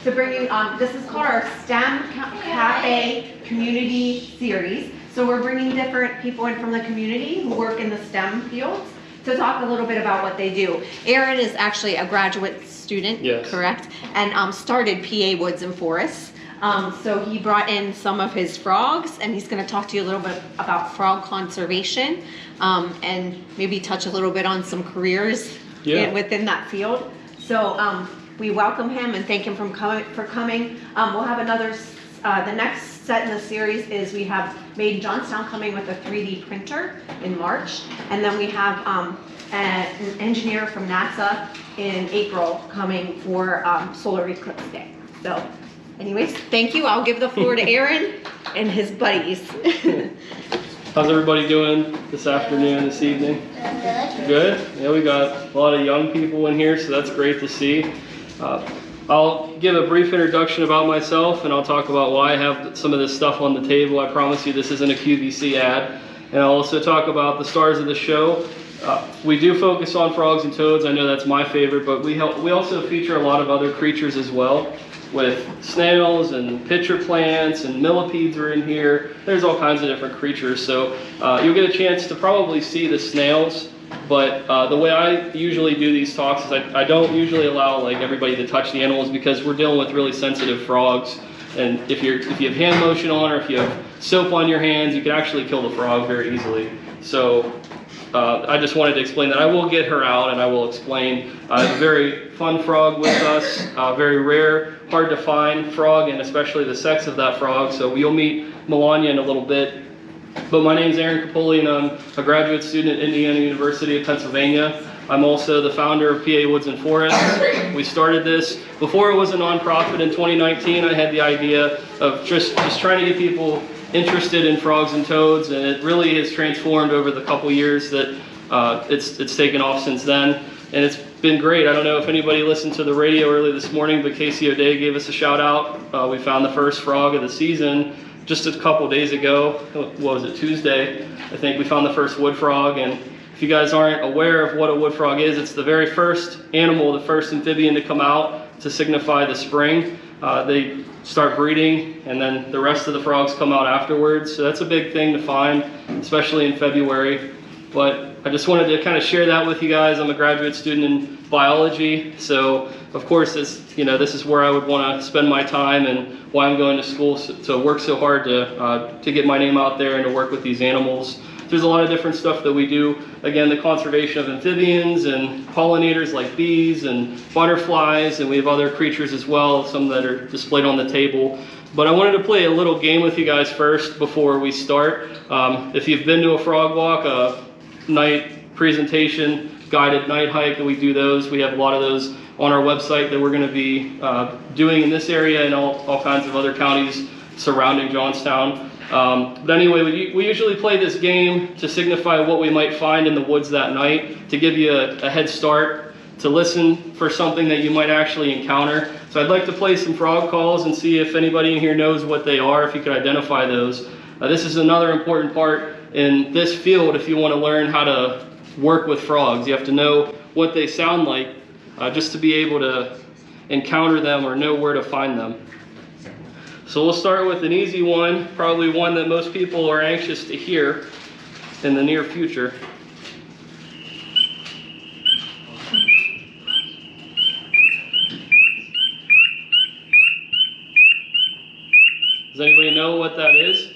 to bring you, this is called our STEM Cafe Community Series. So we're bringing different people in from the community who work in the STEM fields to talk a little bit about what they do. Aaron is actually a graduate student, yes, correct? And started PA Woods and Forests. So he brought in some of his frogs, and he's going to talk to you a little bit about frog conservation, and maybe touch a little bit on some careers within that field. So we welcome him and thank him for coming. We'll have another, the next set in the series is we have Made in Johnstown coming with a 3D printer in March, and then we have an engineer from NASA in April coming for Solar Eclipse Day. So anyways, thank you. I'll give the floor to Aaron and his buddies. How's everybody doing this afternoon, this evening? Good? Yeah, we got a lot of young people in here, so that's great to see. I'll give a brief introduction about myself, and I'll talk about why I have some of this stuff on the table. I promise you this isn't a QVC ad. And I'll also talk about the stars of the show. We do focus on frogs and toads. I know that's my favorite, but we also feature a lot of other creatures as well, with snails and pitcher plants, and millipedes are in here. There's all kinds of different creatures. So you'll get a chance to probably see the snails, but the way I usually do these talks is I don't usually allow like everybody to touch the animals, because we're dealing with really sensitive frogs. And if you have hand lotion on, or if you have soap on your hands, you can actually kill the frog very easily. So I just wanted to explain that. I will get her out and I will explain. A very fun frog with us, very rare, hard to find frog, and especially the sex of that frog. So you'll meet Melania in a little bit. But my name's Aaron Capoli, and I'm a graduate student at Indiana University of Pennsylvania. I'm also the founder of PA Woods and Forests. We started this before it was a nonprofit in 2019. I had the idea of just trying to get people interested in frogs and toads, and it really has transformed over the couple years that it's taken off since then, and it's been great. I don't know if anybody listened to the radio early this morning, but Casey O'Day gave us a shout out. We found the first frog of the season just a couple days ago. What was it, Tuesday? I think we found the first wood frog, and if you guys aren't aware of what a wood frog is, it's the very first animal, the first amphibian to come out to signify the spring. They start breeding, and then the rest of the frogs come out afterwards. So that's a big thing to find, especially in February. But I just wanted to kind of share that with you guys. I'm a graduate student in biology, so of course this is where I would want to spend my time, and why I'm going to school to work so hard to get my name out there and to work with these animals. There's a lot of different stuff that we do. Again, the conservation of amphibians and pollinators like bees and butterflies, and we have other creatures as well, some that are displayed on the table. But I wanted to play a little game with you guys first before we start. If you've been to a frog walk, a night presentation, guided night hike, and we do those. We have a lot of those on our website that we're going to be doing in this area and all kinds of other counties surrounding Johnstown. But anyway, we usually play this game to signify what we might find in the woods that night, to give you a head start, to listen for something that you might actually encounter. So I'd like to play some frog calls and see if anybody in here knows what they are, if you could identify those. This is another important part in this field if you want to learn how to work with frogs. You have to know what they sound like just to be able to encounter them or know where to find them. So we'll start with an easy one, probably one that most people are anxious to hear in the near future. Does anybody know what that is?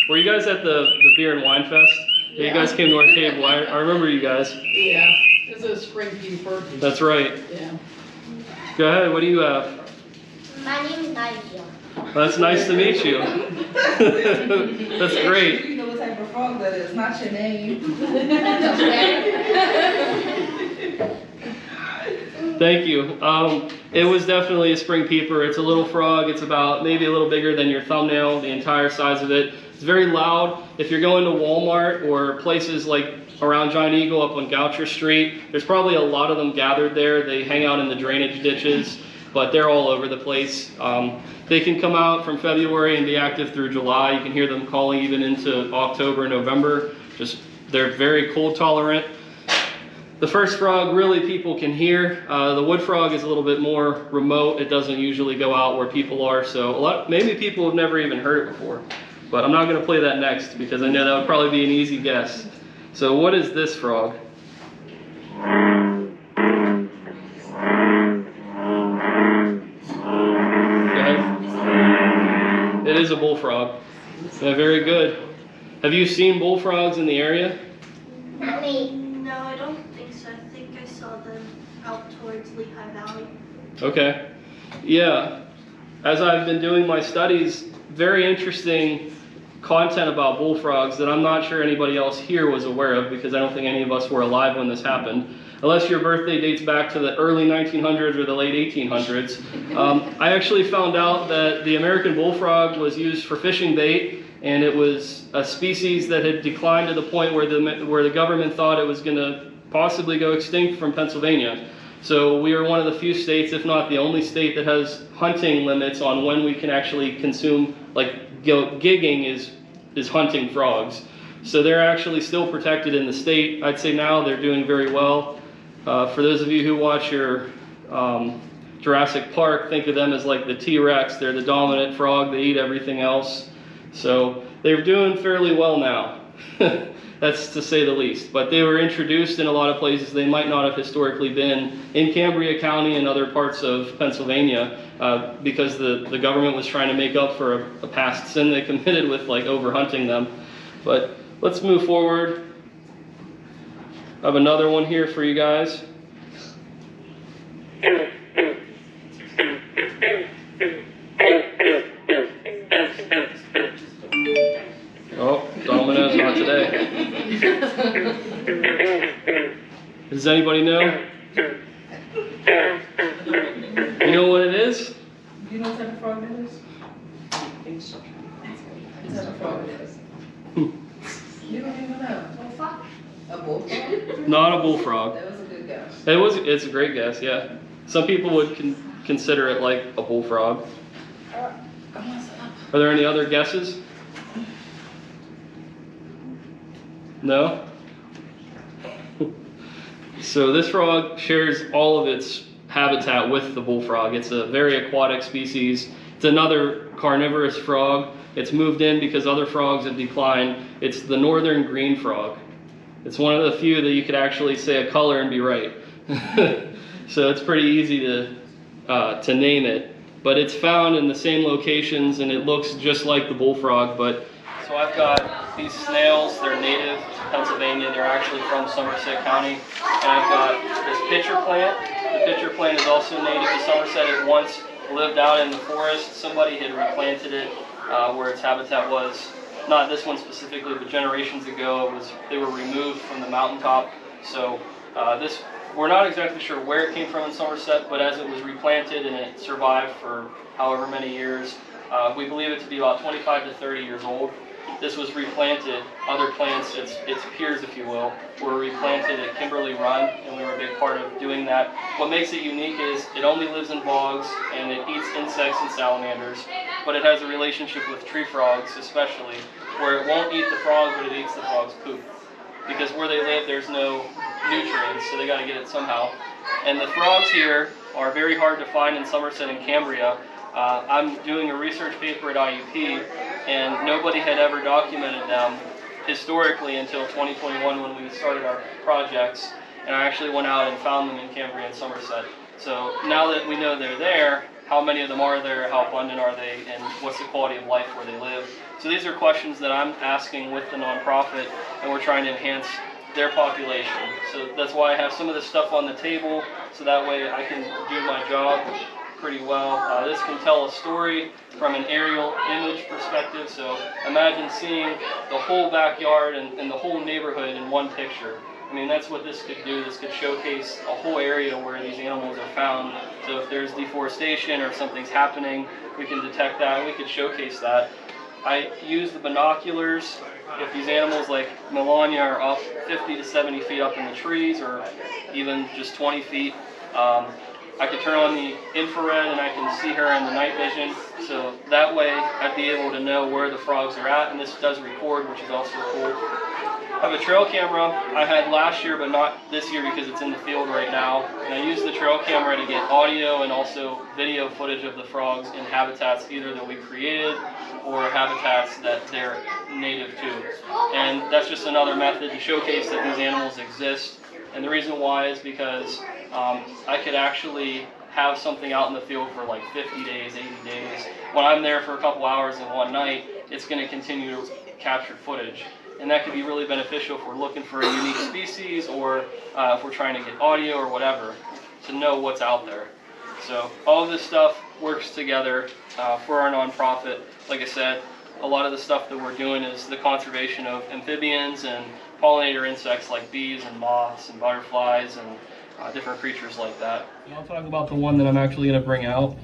Were you guys at the Beer and Wine Fest? Yeah. You guys came to our table. I remember you guys. Yeah, it's a spring peeper. That's right. Yeah. Go ahead, what do you have? My name is Nigel. That's nice to meet you. That's great. You know what type of frog that is, not your name. Thank you. It was definitely a spring peeper. It's a little frog. It's about maybe a little bigger than your thumbnail, the entire size of it. It's very loud. If you're going to Walmart or places like around Giant Eagle up on Goucher Street, there's probably a lot of them gathered there. They hang out in the drainage ditches, but they're all over the place. They can come out from February and be active through July. You can hear them calling even into October, November. They're very cold tolerant. The first frog really people can hear. The wood frog is a little bit more remote. It doesn't usually go out where people are, so maybe people have never even heard it before. But I'm not going to play that next because I know that would probably be an easy guess. So what is this frog? It is a bullfrog. Yeah, very good. Have you seen bullfrogs in the area? Not me. No, I don't think so. I think I saw them out towards Lehigh Valley. Okay. Yeah. As I've been doing my studies, very interesting content about bullfrogs that I'm not sure anybody else here was aware of, because I don't think any of us were alive when this happened. Unless your birthday dates back to the early 1900s or the late 1800s. I actually found out that the American bullfrog was used for fishing bait, and it was a species that had declined to the point where the government thought it was going to possibly go extinct from Pennsylvania. So we are one of the few states, if not the only state, that has hunting limits on when we can actually consume, like gigging is hunting frogs. So they're actually still protected in the state. I'd say now they're doing very well. For those of you who watch your Jurassic Park, think of them as like the T-Rex. They're the dominant frog. They eat everything else. So they're doing fairly well now. That's to say the least. But they were introduced in a lot of places they might not have historically been, in Cambria County and other parts of Pennsylvania, because the government was trying to make up for a past sin they committed with like overhunting them. But let's move forward. I have another one here for you guys. Oh, Domino's not today. Does anybody know? You know what it is? You know what type of frog it is? What type of frog it is? You don't even know. A bullfrog? Not a bullfrog. That was a good guess. It's a great guess, yeah. Some people would consider it like a bullfrog. Are there any other guesses? No? So this frog shares all of its habitat with the bullfrog. It's a very aquatic species. It's another carnivorous frog. It's moved in because other frogs have declined. It's the northern green frog. It's one of the few that you could actually say a color and be right. So it's pretty easy to name it. But it's found in the same locations, and it looks just like the bullfrog. But so I've got these snails. They're native to Pennsylvania. They're actually from Somerset County. And I've got this pitcher plant. The pitcher plant is also native to Somerset. It once lived out in the forest. Somebody had replanted it where its habitat was. Not this one specifically, but generations ago, they were removed from the mountaintop. So we're not exactly sure where it came from in Somerset, but as it was replanted and it survived for however many years, we believe it to be about 25 to 30 years old. This was replanted. Other plants, its peers, if you will, were replanted at Kimberly Run, and we were a big part of doing that. What makes it unique is it only lives in bogs, and it eats insects and salamanders, but it has a relationship with tree frogs especially, where it won't eat the frog, but it eats the frog's poop. Because where they live, there's no nutrients, so they got to get it somehow. And the frogs here are very hard to find in Somerset and Cambria. I'm doing a research paper at IUP, and nobody had ever documented them historically until 2021 when we started our projects. And I actually went out and found them in Cambria and Somerset. So now that we know they're there, how many of them are there, how abundant are they, and what's the quality of life where they live? So these are questions that I'm asking with the nonprofit, and we're trying to enhance their population. So that's why I have some of this stuff on the table, so that way I can do my job pretty well. This can tell a story from an aerial image perspective, so imagine seeing the whole backyard and the whole neighborhood in one picture. I mean, that's what this could do. This could showcase a whole area where these animals are found. So if there's deforestation or something's happening, we can detect that. We could showcase that. I use the binoculars. If these animals like Melania are up 50 to 70 feet up in the trees, or even just 20 feet, I can turn on the infrared and I can see her in the night vision. So that way I'd be able to know where the frogs are at, and this does record, which is also cool. I have a trail camera I had last year, but not this year because it's in the field right now. And I use the trail camera to get audio and also video footage of the frogs in habitats either that we created or habitats that they're native to. And that's just another method to showcase that these animals exist. And the reason why is because I could actually have something out in the field for like 50 days, 80 days. When I'm there for a couple hours in one night, it's going to continue to capture footage. And that could be really beneficial if we're looking for a unique species, or if we're trying to get audio or whatever, to know what's out there. So all of this stuff works together for our nonprofit. Like I said, a lot of the stuff that we're doing is the conservation of amphibians and pollinator insects like bees and moths and butterflies and different creatures like that. And I'll talk about the one that I'm actually going to bring out.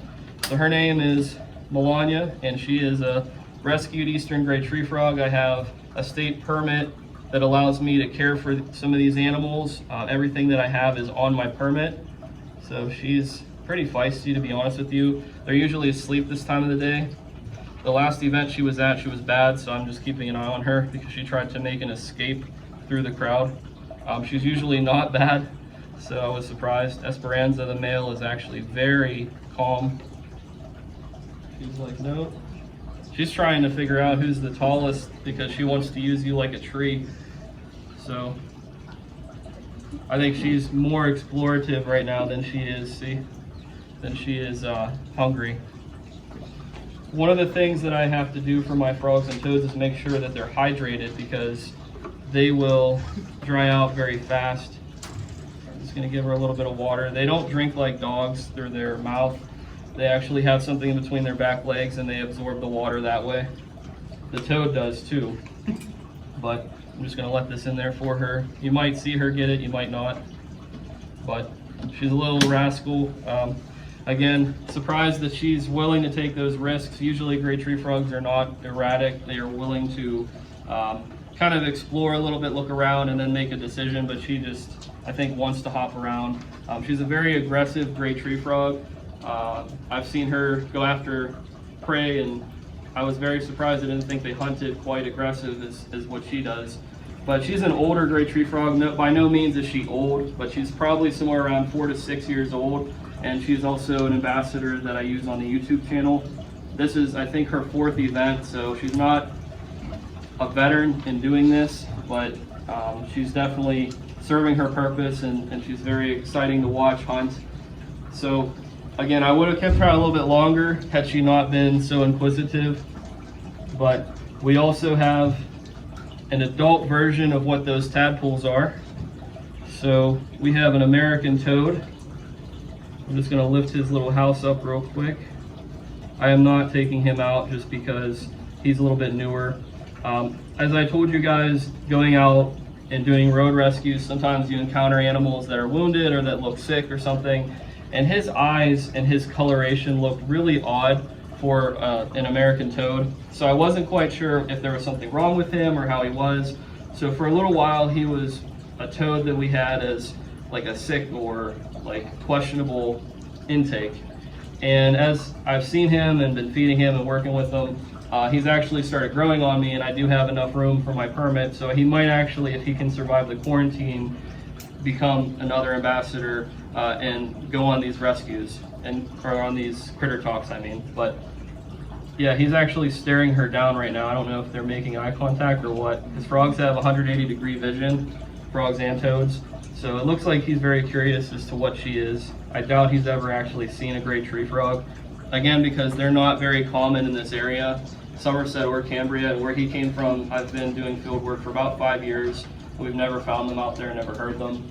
So her name is Melania, and she is a rescued eastern gray tree frog. I have a state permit that allows me to care for some of these animals. Everything that I have is on my permit. So she's pretty feisty, to be honest with you. They're usually asleep this time of the day. The last event she was at, she was bad, so I'm just keeping an eye on her because she tried to make an escape through the crowd. She's usually not bad, so I was surprised. Esperanza, the male, is actually very calm. She's like, no. She's trying to figure out who's the tallest because she wants to use you like a tree. So I think she's more explorative right now than she is, hungry. One of the things that I have to do for my frogs and toads is make sure that they're hydrated because they will dry out very fast. I'm just gonna give her a little bit of water. They don't drink like dogs through their mouth. They actually have something in between their back legs and they absorb the water that way. The toad does too, but I'm just gonna let this in there for her. You might see her get it, you might not, but she's a little rascal. Again, surprised that she's willing to take those risks. Usually gray tree frogs are not erratic. They are willing to kind of explore a little bit, look around, and then make a decision, but she just, I think, wants to hop around. She's a very aggressive gray tree frog. I've seen her go after prey, and I was very surprised. I didn't think they hunted quite aggressive as what she does. But she's an older gray tree frog. No, by no means is she old, but she's probably somewhere around 4 to 6 years old. And she's also an ambassador that I use on the YouTube channel. This is, I think, her 4th event, so she's not a veteran in doing this, but she's definitely serving her purpose, and she's very exciting to watch hunt. So again, I would have kept her a little bit longer had she not been so inquisitive, but we also have an adult version of what those tadpoles are. So we have an American toad. I'm just going to lift his little house up real quick. I am not taking him out just because he's a little bit newer. As I told you guys, going out and doing road rescues, sometimes you encounter animals that are wounded or that look sick or something, and his eyes and his coloration looked really odd for an American toad. So I wasn't quite sure if there was something wrong with him or how he was. So for a little while he was a toad that we had as like a sick or like questionable intake. And as I've seen him and been feeding him and working with him, he's actually started growing on me, and I do have enough room for my permit, so he might actually, if he can survive the quarantine, become another ambassador and go on these rescues, or on these critter talks, I mean. But yeah, he's actually staring her down right now. I don't know if they're making eye contact or what, because frogs have 180-degree vision, frogs and toads. So it looks like he's very curious as to what she is. I doubt he's ever actually seen a gray tree frog. Again, because they're not very common in this area, Somerset or Cambria, and where he came from, I've been doing field work for about 5 years. We've never found them out there, never heard them.